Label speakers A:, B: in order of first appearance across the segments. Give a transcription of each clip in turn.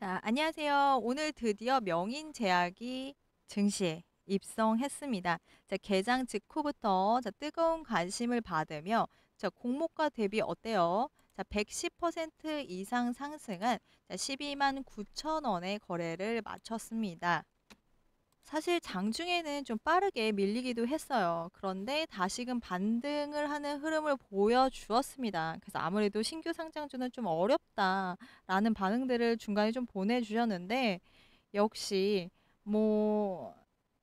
A: 자, 안녕하세요. 오늘 드디어 명인제약이 증시에 입성했습니다. 자, 개장 직후부터 뜨거운 관심을 받으며 공모가 대비 어때요? 110% 이상 상승한 12만 9천 원의 거래를 마쳤습니다. 사실 장중에는 좀 빠르게 밀리기도 했어요. 그런데 다시금 반등을 하는 흐름을 보여주었습니다. 그래서 아무래도 신규 상장주는 좀 어렵다라는 반응들을 중간에 좀 보내주셨는데, 역시 뭐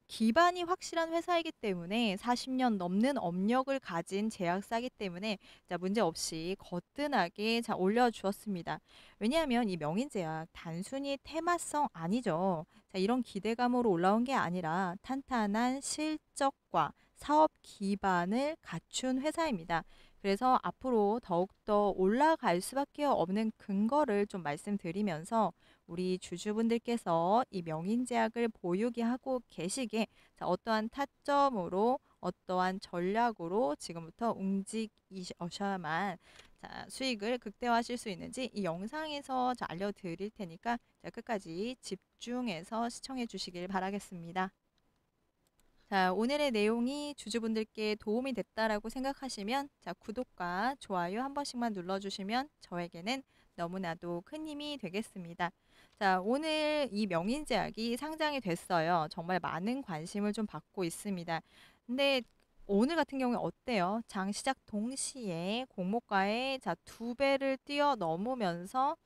A: 기반이 확실한 회사이기 때문에 40년 넘는 업력을 가진 제약사이기 때문에 문제없이 거뜬하게 올려주었습니다. 왜냐하면 이 명인제약 단순히 테마성 아니죠. 이런 기대감으로 올라온 게 아니라 탄탄한 실적과 사업 기반을 갖춘 회사입니다. 그래서 앞으로 더욱더 올라갈 수밖에 없는 근거를 좀 말씀드리면서 우리 주주분들께서 이 명인제약을 보유기 하고 계시기에 어떠한 타점으로 어떠한 전략으로 지금부터 움직이셔야만 수익을 극대화하실 수 있는지 이 영상에서 알려드릴 테니까 끝까지 집중해서 시청해 주시길 바라겠습니다. 자, 오늘의 내용이 주주분들께 도움이 됐다라고 생각하시면 구독과 좋아요 한 번씩만 눌러주시면 저에게는 너무나도 큰 힘이 되겠습니다. 자, 오늘 이 명인제약이 상장이 됐어요. 정말 많은 관심을 좀 받고 있습니다. 근데 오늘 같은 경우에 어때요? 장 시작 동시에 공모가에 2배를 뛰어넘으면서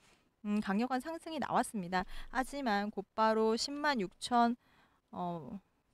A: 강력한 상승이 나왔습니다. 하지만 곧바로 10만 6천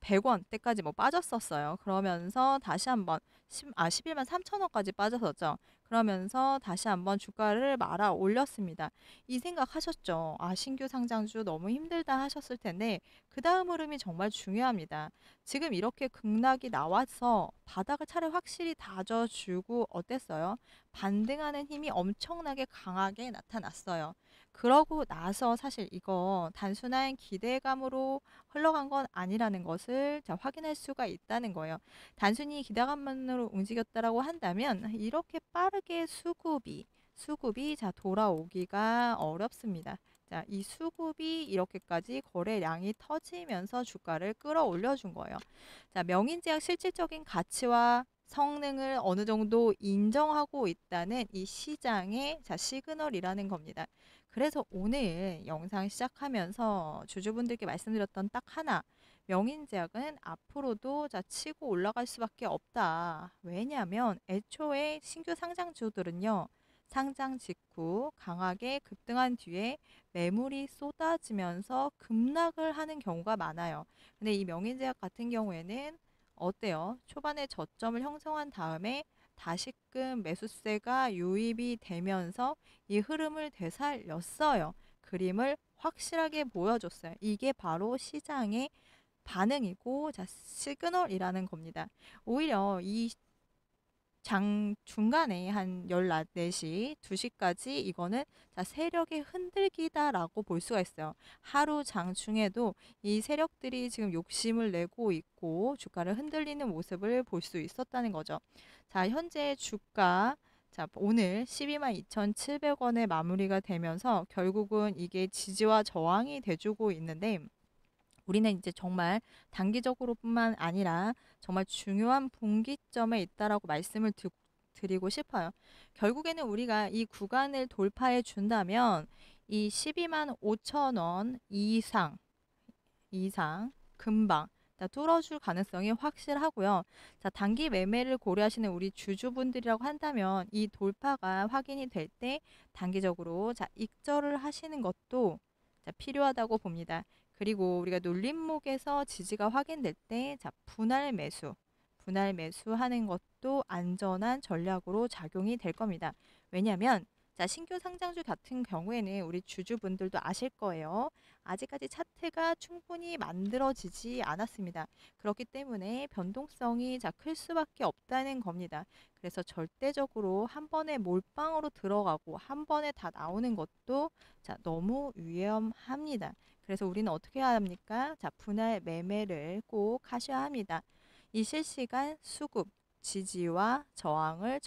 A: 100원대까지 빠졌었어요. 그러면서 다시 한번 11만 3천 원까지 빠졌었죠. 그러면서 다시 한번 주가를 말아 올렸습니다. 이 생각하셨죠? 신규 상장주 너무 힘들다 하셨을 텐데 그 다음 흐름이 정말 중요합니다. 지금 이렇게 급락이 나와서 바닥을 차례 확실히 다져주고 어땠어요? 반등하는 힘이 엄청나게 강하게 나타났어요. 그러고 나서 사실 이거 단순한 기대감으로 흘러간 건 아니라는 것을 확인할 수가 있다는 거예요. 단순히 기대감만으로 움직였다라고 한다면 이렇게 빠르게 수급이 돌아오기가 어렵습니다. 이 수급이 이렇게까지 거래량이 터지면서 주가를 끌어올려 준 거예요. 명인제약 실질적인 가치와 성능을 어느 정도 인정하고 있다는 이 시장의 시그널이라는 겁니다. 그래서 오늘 영상 시작하면서 주주분들께 말씀드렸던 딱 하나, 명인제약은 앞으로도 치고 올라갈 수밖에 없다. 왜냐하면 애초에 신규 상장주들은요, 상장 직후 강하게 급등한 뒤에 매물이 쏟아지면서 급락을 하는 경우가 많아요. 근데 이 명인제약 같은 경우에는 어때요? 초반에 저점을 형성한 다음에 다시금 매수세가 유입이 되면서 이 흐름을 되살렸어요. 그림을 확실하게 보여줬어요. 이게 바로 시장의 반응이고 시그널이라는 겁니다. 오히려 이 장 중간에 한 14시, 2시까지 이거는 세력의 흔들기다라고 볼 수가 있어요. 하루 장 중에도 이 세력들이 지금 욕심을 내고 있고 주가를 흔들리는 모습을 볼 수 있었다는 거죠. 현재 주가 오늘 12만 2,700원에 마무리가 되면서 결국은 이게 지지와 저항이 돼주고 있는데 우리는 이제 정말 단기적으로뿐만 아니라 정말 중요한 분기점에 있다라고 말씀을 드리고 싶어요. 결국에는 우리가 이 구간을 돌파해 준다면 이 12만 5천 원 이상 금방 뚫어줄 가능성이 확실하고요. 단기 매매를 고려하시는 우리 주주분들이라고 한다면 이 돌파가 확인이 될 때 단기적으로 익절을 하시는 것도 필요하다고 봅니다. 그리고 우리가 눌림목에서 지지가 확인될 때 분할 매수하는 것도 안전한 전략으로 작용이 될 겁니다. 왜냐하면 신규 상장주 같은 경우에는 우리 주주분들도 아실 거예요. 아직까지 차트가 충분히 만들어지지 않았습니다. 그렇기 때문에 변동성이 클 수밖에 없다는 겁니다. 그래서 절대적으로 한 번에 몰빵으로 들어가고 한 번에 다 나오는 것도 너무 위험합니다. 그래서 우리는 어떻게 해야 합니까? 분할 매매를 꼭 하셔야 합니다. 이 실시간 수급, 지지와 저항을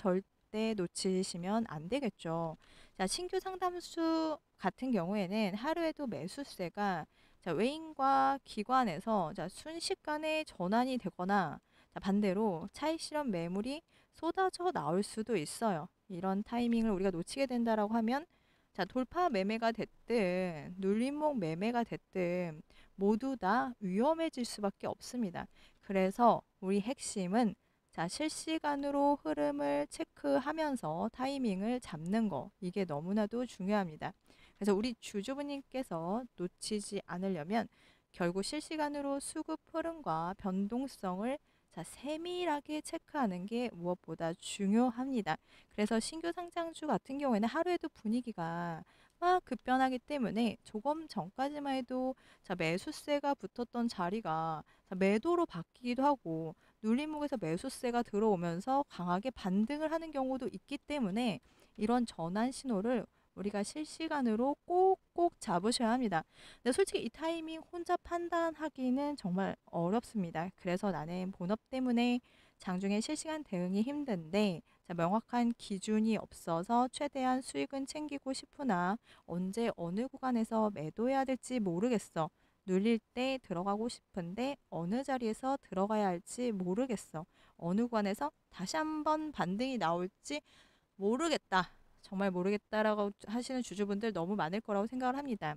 A: 절대 놓치시면 안 되겠죠. 자, 신규 상담수 같은 경우에는 하루에도 매수세가 자, 외인과 기관에서 자, 순식간에 전환이 되거나 자, 반대로 차익 실현 매물이 쏟아져 나올 수도 있어요. 이런 타이밍을 우리가 놓치게 된다라고 하면 자, 돌파 매매가 됐든 눌림목 매매가 됐든 모두 다 위험해질 수밖에 없습니다. 그래서 우리 핵심은 자, 실시간으로 흐름을 체크하면서 타이밍을 잡는 거. 이게 너무나도 중요합니다. 그래서 우리 주주분님께서 놓치지 않으려면 결국 실시간으로 수급 흐름과 변동성을 자, 세밀하게 체크하는 게 무엇보다 중요합니다. 그래서 신규 상장주 같은 경우에는 하루에도 분위기가 막 급변하기 때문에 조금 전까지만 해도 자, 매수세가 붙었던 자리가 자, 매도로 바뀌기도 하고 눌림목에서 매수세가 들어오면서 강하게 반등을 하는 경우도 있기 때문에 이런 전환 신호를 우리가 실시간으로 꼭꼭 잡으셔야 합니다. 근데 솔직히 이 타이밍 혼자 판단하기는 정말 어렵습니다. 그래서 나는 본업 때문에 장중에 실시간 대응이 힘든데 자, 명확한 기준이 없어서 최대한 수익은 챙기고 싶으나 언제 어느 구간에서 매도해야 될지 모르겠어. 눌릴 때 들어가고 싶은데 어느 자리에서 들어가야 할지 모르겠어. 어느 구간에서 다시 한번 반등이 나올지 모르겠다. 정말 모르겠다라고 하시는 주주분들 너무 많을 거라고 생각을 합니다.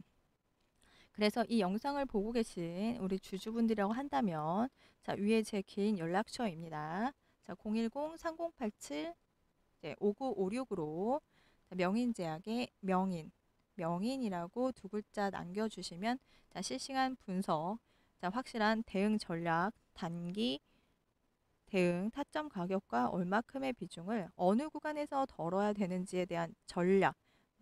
A: 그래서 이 영상을 보고 계신 우리 주주분들이라고 한다면 자, 위에 제 개인 연락처입니다. 자, 010-3087 5956으로 명인제약의 명인이라고 두 글자 남겨주시면 자, 실시간 분석, 자, 확실한 대응 전략, 단기 대응, 타점 가격과 얼마큼의 비중을 어느 구간에서 덜어야 되는지에 대한 전략,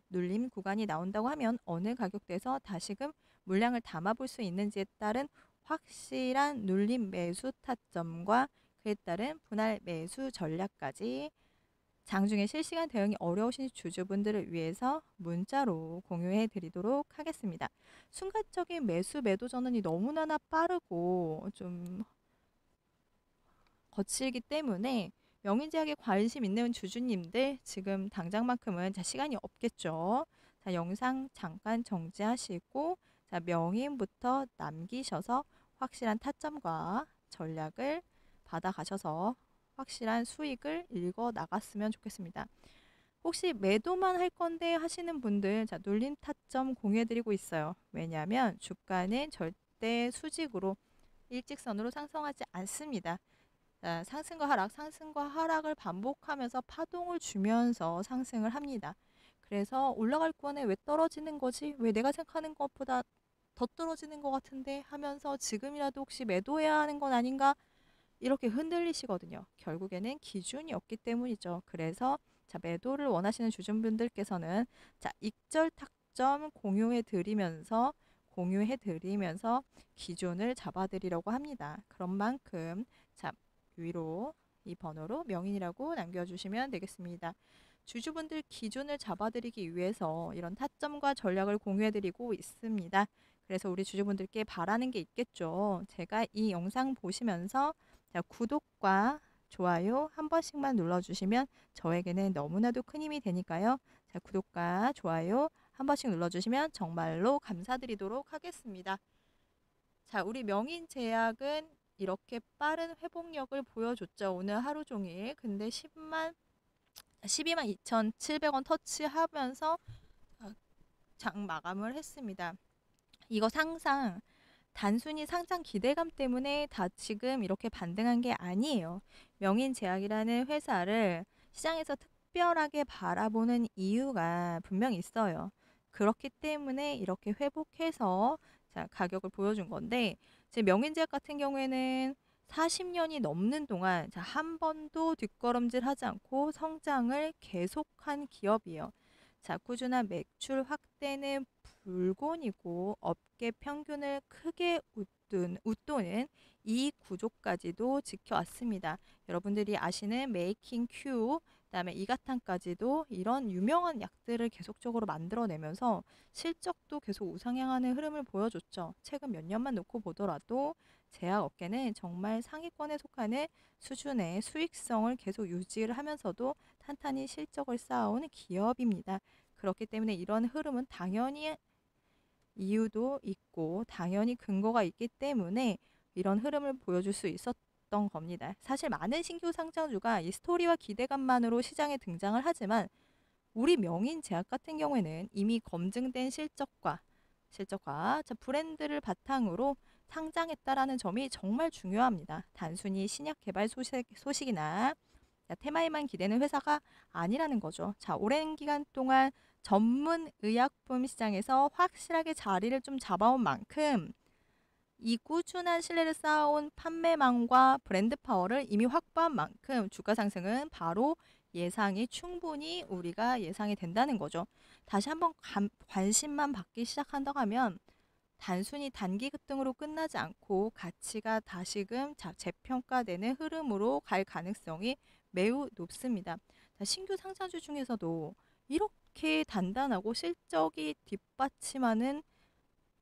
A: 눌림 구간이 나온다고 하면 어느 가격대에서 다시금 물량을 담아볼 수 있는지에 따른 확실한 눌림 매수 타점과 그에 따른 분할 매수 전략까지 장중에 실시간 대응이 어려우신 주주분들을 위해서 문자로 공유해 드리도록 하겠습니다. 순간적인 매수 매도 전환이 너무나 빠르고 좀 거칠기 때문에 명인제약에 관심 있는 주주님들 지금 당장만큼은 자, 시간이 없겠죠. 자, 영상 잠깐 정지하시고 자, 명인부터 남기셔서 확실한 타점과 전략을 받아가셔서 확실한 수익을 읽어 나갔으면 좋겠습니다. 혹시 매도만 할 건데 하시는 분들 자, 눌림 타점 공유해드리고 있어요. 왜냐하면 주가는 절대 수직으로 일직선으로 상승하지 않습니다. 자, 상승과 하락을 반복하면서 파동을 주면서 상승을 합니다. 그래서 올라갈 구간에 왜 떨어지는 거지? 왜 내가 생각하는 것보다 더 떨어지는 것 같은데 하면서 지금이라도 혹시 매도해야 하는 건 아닌가? 이렇게 흔들리시거든요. 결국에는 기준이 없기 때문이죠. 그래서 자, 매도를 원하시는 주주분들께서는 자, 익절 탁점 공유해 드리면서 기준을 잡아 드리려고 합니다. 그런 만큼 자, 위로 이 번호로 명인이라고 남겨주시면 되겠습니다. 주주분들 기준을 잡아드리기 위해서 이런 타점과 전략을 공유해드리고 있습니다. 그래서 우리 주주분들께 바라는 게 있겠죠. 제가 이 영상 보시면서 자, 구독과 좋아요 한 번씩만 눌러주시면 저에게는 너무나도 큰 힘이 되니까요. 자, 구독과 좋아요 한 번씩 눌러주시면 정말로 감사드리도록 하겠습니다. 자, 우리 명인제약은 이렇게 빠른 회복력을 보여줬죠. 오늘 하루 종일. 근데 12만 2,700원 터치하면서 장 마감을 했습니다. 이거 상상 단순히 상장 기대감 때문에 다 지금 이렇게 반등한 게 아니에요. 명인제약이라는 회사를 시장에서 특별하게 바라보는 이유가 분명히 있어요. 그렇기 때문에 이렇게 회복해서 자, 가격을 보여준 건데 제 명인제약 같은 경우에는 40년이 넘는 동안 자, 한 번도 뒷걸음질하지 않고 성장을 계속한 기업이에요. 자, 꾸준한 매출 확대는 불곤이고 업계 평균을 크게 웃도는 이익 구조까지도 지켜왔습니다. 여러분들이 아시는 메이킹 큐 그다음에 이가탄까지도 이런 유명한 약들을 계속적으로 만들어내면서 실적도 계속 우상향하는 흐름을 보여줬죠. 최근 몇 년만 놓고 보더라도 제약 업계는 정말 상위권에 속하는 수준의 수익성을 계속 유지를 하면서도 탄탄히 실적을 쌓아온 기업입니다. 그렇기 때문에 이런 흐름은 당연히 이유도 있고 당연히 근거가 있기 때문에 이런 흐름을 보여줄 수 있었던 겁니다. 사실 많은 신규 상장주가 이 스토리와 기대감만으로 시장에 등장을 하지만 우리 명인 제약 같은 경우에는 이미 검증된 실적과 브랜드를 바탕으로 상장했다라는 점이 정말 중요합니다. 단순히 신약 개발 소식이나 테마에만 기대는 회사가 아니라는 거죠. 자, 오랜 기간 동안 전문 의약품 시장에서 확실하게 자리를 좀 잡아온 만큼 이 꾸준한 신뢰를 쌓아온 판매망과 브랜드 파워를 이미 확보한 만큼 주가 상승은 바로 예상이 충분히 우리가 예상이 된다는 거죠. 다시 한번 관심만 받기 시작한다고 하면 단순히 단기 급등으로 끝나지 않고 가치가 다시금 재평가되는 흐름으로 갈 가능성이 매우 높습니다. 신규 상장주 중에서도 이렇게 단단하고 실적이 뒷받침하는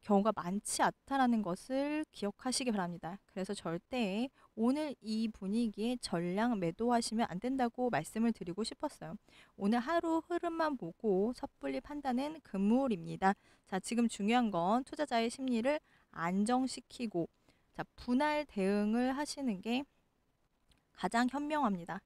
A: 경우가 많지 않다라는 것을 기억하시기 바랍니다. 그래서 절대 오늘 이 분위기에 전량 매도하시면 안 된다고 말씀을 드리고 싶었어요. 오늘 하루 흐름만 보고 섣불리 판단은 금물입니다. 자, 지금 중요한 건 투자자의 심리를 안정시키고 분할 대응을 하시는 게 가장 현명합니다.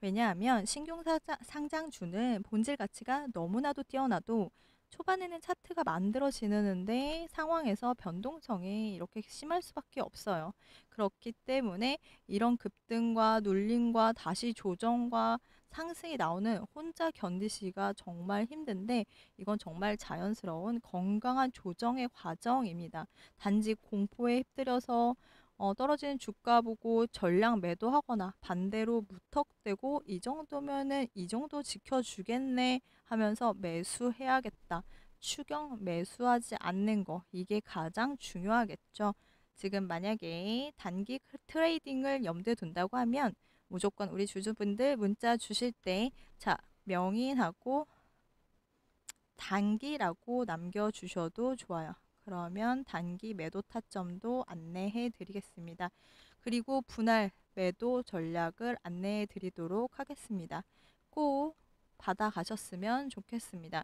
A: 왜냐하면 신규 상장주는 본질 가치가 너무나도 뛰어나도 초반에는 차트가 만들어지는데 상황에서 변동성이 이렇게 심할 수밖에 없어요. 그렇기 때문에 이런 급등과 눌림과 다시 조정과 상승이 나오는 혼자 견디시기가 정말 힘든데 이건 정말 자연스러운 건강한 조정의 과정입니다. 단지 공포에 휩들여서 떨어지는 주가 보고 전량 매도하거나 반대로 무턱대고 이 정도면은 이 정도 지켜주겠네 하면서 매수해야겠다. 추경 매수하지 않는 거 이게 가장 중요하겠죠. 지금 만약에 단기 트레이딩을 염두에 둔다고 하면 무조건 우리 주주분들 문자 주실 때 명인하고 단기라고 남겨주셔도 좋아요. 그러면 단기 매도 타점도 안내해 드리겠습니다. 그리고 분할 매도 전략을 안내해 드리도록 하겠습니다. 꼭 받아가셨으면 좋겠습니다.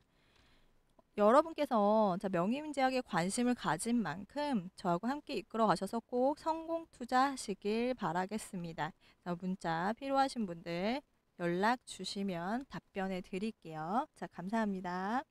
A: 여러분께서 명임제약에 관심을 가진 만큼 저하고 함께 이끌어 가셔서 꼭 성공 투자하시길 바라겠습니다. 문자 필요하신 분들 연락 주시면 답변해 드릴게요. 감사합니다.